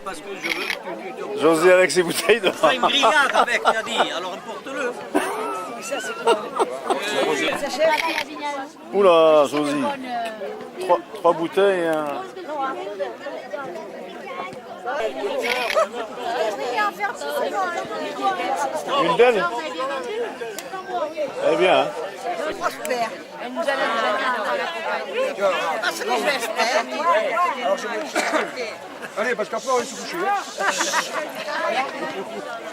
Parce que je veux José avec ses bouteilles d'or. faire une grillade avec, tu as dit, alors porte-le. Oula, José. Trois bouteilles et un... Une belle. Eh bien. Prospère. Elle nous a parce que je l'espère. Allez, parce qu'après on va se coucher.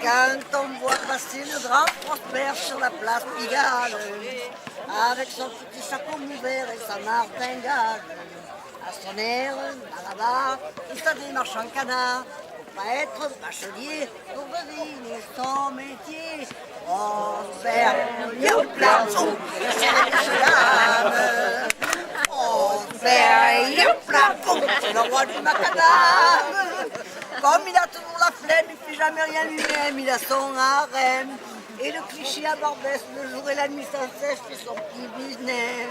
Quand on voit passer le grand Prospère sur la place Pigalle, avec son petit chapeau ouvert et sa martingale, à son air, là-bas, il se démarche en canard, pour pas être bachelier, pour deviner son métier. Prospère, youpla, boum, Prospère, youpla, boum, c'est le roi du macadam. Comme il a toujours la flemme, il ne fait jamais rien lui-même, il a son harem. Et le cliché à Barbès, le jour et la nuit sans cesse, fait son petit business.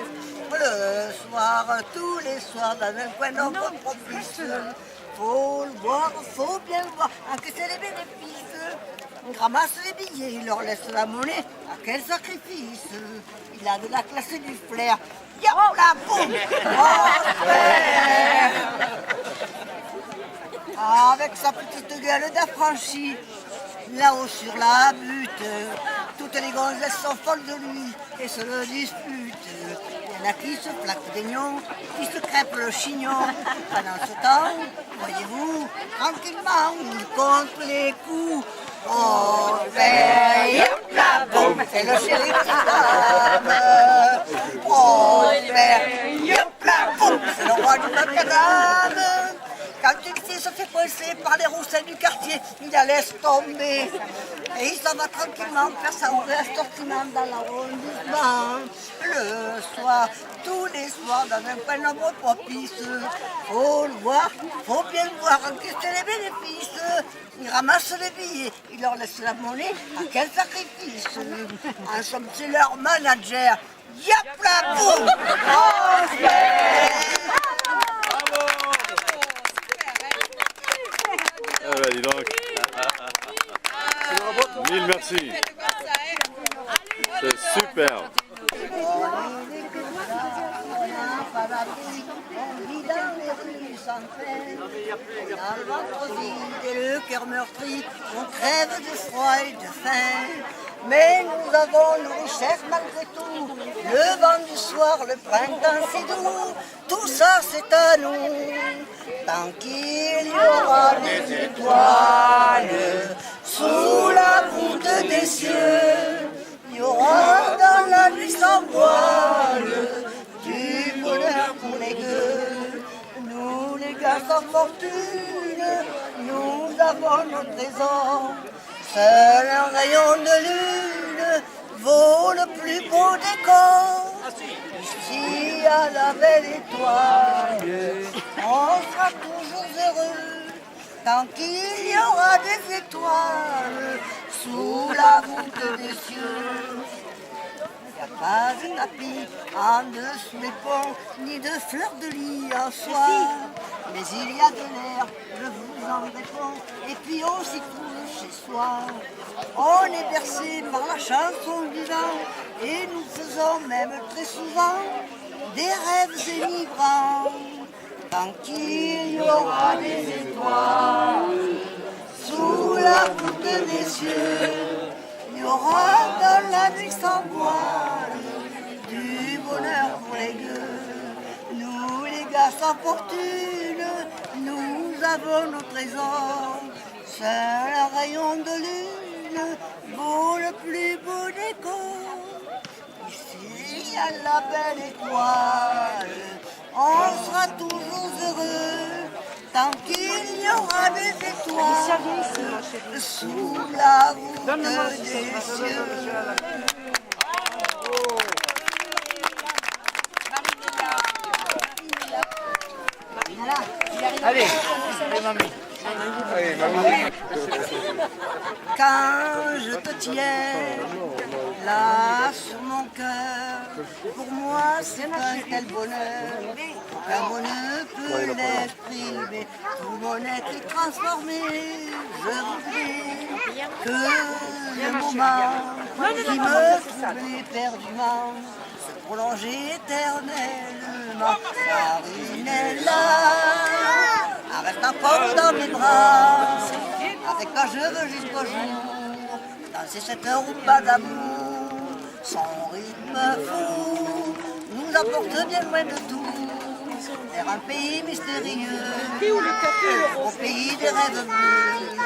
Le soir, tous les soirs, dans un coin d'ombre propice, faut le voir, faut bien le voir, encaisser les bénéfices. Il ramasse les billets, il leur laisse la monnaie, à quel sacrifice. Il a de la classe et du flair. Y'a boum, avec sa petite gueule d'affranchi, là-haut sur la butte, toutes les gonzesses sont folles de lui et se le disputent. Il y en a qui se plaquent des nions, qui se crêpent le chignon. Pendant ce temps, voyez-vous, tranquillement, il compte les coups. Oh, la boum, c'est le shérif qui clame. Oh, la boum, c'est le roi du macadam. Quand une fille se fait coincer par les roussins du quartier, il la laisse tomber. Et il s'en va tranquillement faire sa assortiment dans l'arrondissement. Le soir, tous les soirs, dans un coin d'ombre propice. Faut le voir, faut bien le voir, encaisser les bénéfices. Il ramasse les billets, il leur laisse la monnaie. À quel sacrifice! En somme, c'est leur manager. Yap la boum! Ah bah dis donc. Mille merci. C'est super. Dans le ventre vide et le cœur meurtri, on crève de froid et de faim. Mais nous avons nos richesses malgré tout, le vent du soir, le printemps c'est doux, tout ça c'est à nous. Tant qu'il y aura des étoiles sous la voûte des cieux, il y aura dans la nuit sans voile du bonheur pour les gueux. Nous les gars sans fortune, nous avons nos trésors. Seul un rayon de lune vaut le plus beau décor. Ici à la belle étoile, on sera toujours heureux. Tant qu'il y aura des étoiles sous la voûte des cieux. Il n'y a pas de tapis en dessous des ponts, ni de fleurs de lis en soie. Mais il y a de l'air, je vous en réponds, et puis on s'y trouve chez soi. On est bercé par la chanson du vent, et nous faisons même très souvent des rêves énivrants. Tant qu'il y aura des étoiles sous la voûte des cieux, il y aura dans la nuit sans voile du bonheur pour les gueux. Nous les gars sans fortune, nous avons nos trésors. Seul un rayon de lune vaut le plus beau décor. Ici à la belle étoile, on sera toujours heureux. Tant qu'il y aura des étoiles sous la voûte des cieux. Allez, mamie. Quand je te tiens là sur mon cœur, pour moi c'est un tel bonheur, qu'un mot ne peut l'exprimer. Tout mon être est transformé, je voudrais que le moment qui me troublait éperdument se prolongeait éternellement. Marinella, reste encore dans mes bras, avec toi je veux jusqu'au jour, danser cette rumba d'amour. Son rythme fou nous apporte bien loin de tout, vers un pays mystérieux, au pays des rêves bleus.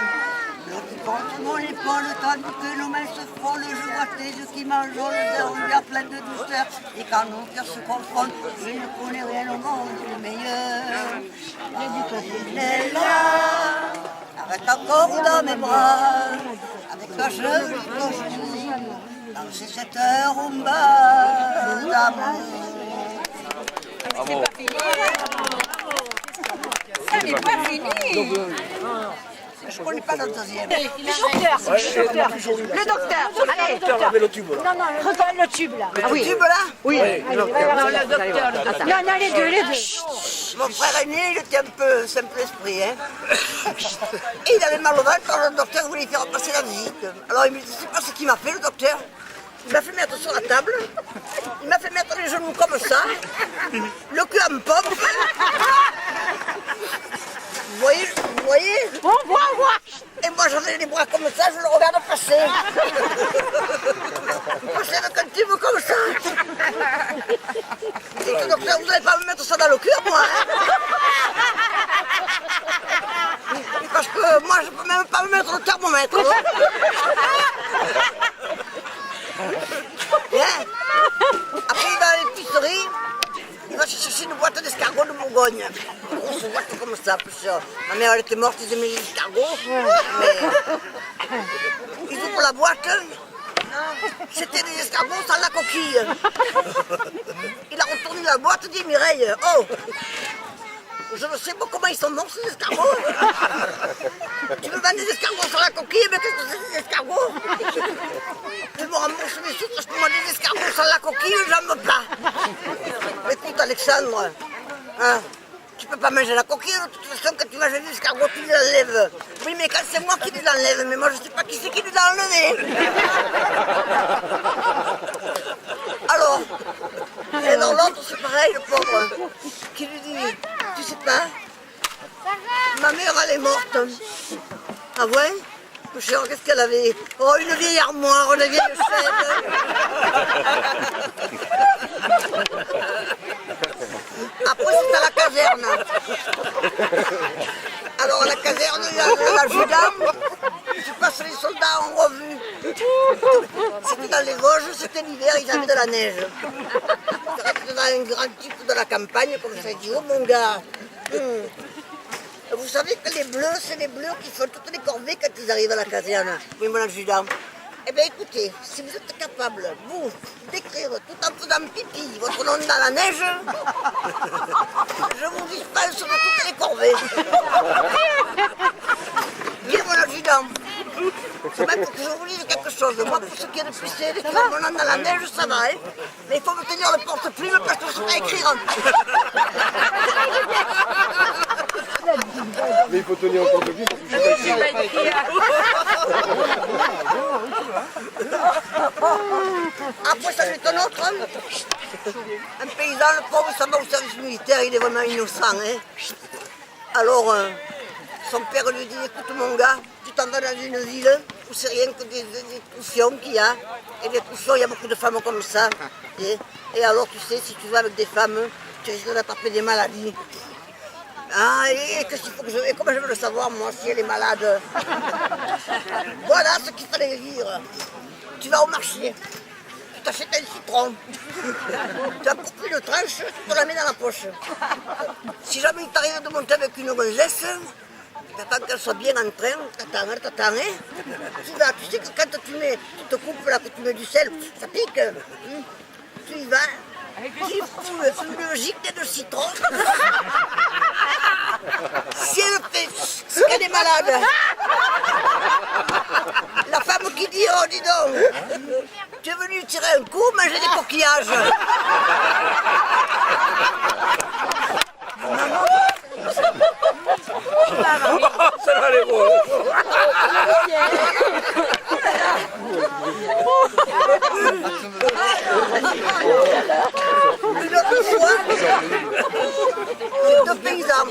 L'eau qui porte mon épaule, tandis que nos mains se frôlent, je vois tes yeux qui m'enjôlent d'un regard plein de douceur. Et quand nos cœurs se confondent, je ne connais rien au monde le meilleur. Elle est là, reste encore dans mes bras, avec toi je veux jusqu'au jour, danser cette rumba d'amour. Ça n'est pas fini. Je ne connais pas le deuxième. Le docteur. Allez, le tube là. Non, regarde le tube là. Le tube là? Oui. Le docteur. Non, les deux. Mon frère aîné, il était un peu simple esprit. Hein. Et il avait mal au ventre quand le docteur voulait faire passer la visite. Alors il me dit, je ne sais pas ce qu'il m'a fait le docteur. Il m'a fait mettre sur la table, il m'a fait mettre les genoux comme ça, le cul en pomme. Vous voyez? On voit. Et moi j'avais les bras comme ça, je le regarde passer. Passer avec un tube comme ça. Et le docteur, vous n'allez pas me mettre ça dans le cul, moi. Parce que moi je ne peux même pas me mettre le thermomètre. Bien. Après il va à l'épicerie, il va chercher une boîte d'escargots de Bourgogne. Une grosse boîte comme ça, plus ma mère elle était morte, ils aimaient les escargots. Mais ils ouvrent la boîte, c'était des escargots sans la coquille. Il a retourné la boîte, il dit Mireille, oh, je ne sais pas comment ils sont morts ces escargots. Tu me vends des escargots sur la coquille, mais qu'est-ce que c'est des escargots? Tu me rembourses mes sous parce que moi des escargots sur la coquille, j'en veux pas. Écoute Alexandre, hein, tu peux pas manger la coquille, de toute façon quand tu manges des escargots, tu les enlèves. Oui mais quand c'est moi qui les enlève, mais moi je sais pas qui c'est qui les a enlevés. Alors, et dans l'autre c'est pareil, le pauvre, qui lui dit, tu sais pas, ma mère elle est morte. Ah ouais? Cher, qu'est-ce qu'elle avait? Oh, une vieille armoire, une vieille chaîne. Après, c'est à la caserne. Alors, à la caserne, il y a l'adjudant qui passe les soldats en revue. C'était dans les Vosges, c'était l'hiver, ils avaient de la neige. C'était dans un grand type de la campagne, comme ça, il dit, oh mon gars, vous savez que les bleus, c'est les bleus qui font toutes les corvées quand ils arrivent à la caserne. Oui, mon adjudant. Eh bien, écoutez, si vous êtes capable, vous, d'écrire tout en faisant pipi votre nom dans la neige, je vous dispense de toutes les corvées. Bien, mon adjudant. C'est même pour que je vous dise quelque chose. Moi, pour ce qui est de pisser, d'écrire mon nom dans la neige, ça va, hein. Mais il faut me tenir le porte-plume parce que je ne sais pas écrire. Mais il faut tenir en compte de vie parce que je sais pas écrire. Après, ça c'est un autre homme. Un paysan, le pauvre, ça va au service militaire, il est vraiment innocent. Hein. Alors, son père lui dit, écoute mon gars, tu t'en vas dans une ville où c'est rien que des troufions qu'il y a. Et les troufions, il y a beaucoup de femmes comme ça. Et alors, tu sais, si tu vas avec des femmes, tu risques d'attraper des maladies. Ah, et qu'est-ce qu'il faut que je... Et comment je veux le savoir, moi, si elle est malade? Voilà ce qu'il fallait dire. Tu vas au marché, tu t'achètes un citron, tu as coupé une tranche, tu te la mets dans la poche. Si jamais il t'arrive de monter avec une gonzesse, t'attends qu'elle soit bien en train, t'attends, hein. Tu sais que quand tu te coupes là, que tu mets du sel, ça pique. Tu y vas. Tu fous une logique de citron. Si elle fait, c'est qu'elle est malade. La femme qui dit, oh dis donc, tu es venu tirer un coup, manger des coquillages. Ça va les beaux. Une autre fois, c'est deux paysans.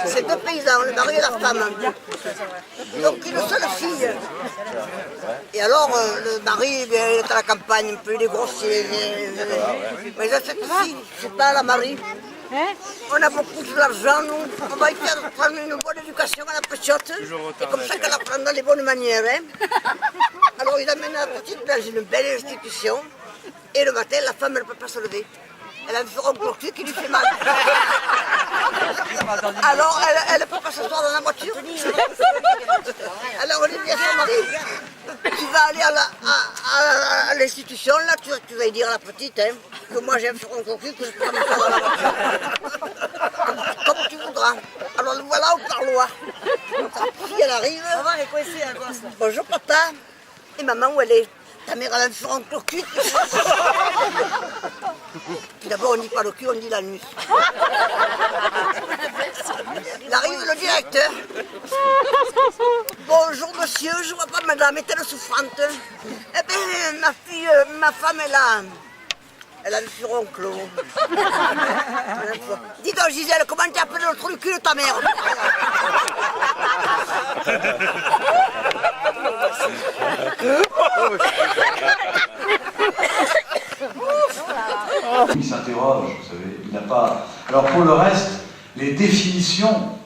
C'est deux paysans, le mari et la femme. Donc une seule fille. Et alors le mari, il est à la campagne, un peu, il est grossier. Mais il a cette fille, c'est pas la Marie. On a beaucoup d'argent, nous. On va y faire prendre une bonne éducation à la petite. Et comme ça qu'elle apprendra les bonnes manières. Hein. Alors il amène la petite dans une belle institution. Et le matin, la femme, elle ne peut pas se lever. Elle a un furon cloqué qui lui fait mal. Alors elle ne peut pas s'asseoir dans la voiture. Alors on dit à son mari, tu vas aller à l'institution, là, tu vas y dire à la petite, hein, que moi j'ai un furon cloqué, que je peux pas me faire dans la voiture. Comme tu voudras. Alors le voilà au parloir. Sa fille, elle arrive. Maman, elle est coincée à quoi ça? Bonjour papa. Et maman, où elle est? Ta mère, elle a un furon cloqué. Puis d'abord, on ne dit pas le cul, on dit l'anus. Il arrive le directeur. Bonjour monsieur, je vois pas madame, est-elle souffrante? Eh bien, ma fille, ma femme, elle a le furon clos. Dis donc Gisèle, comment tu appelles le trou du cul de ta mère? Il s'interroge, vous savez, il n'a pas... Alors pour le reste, les définitions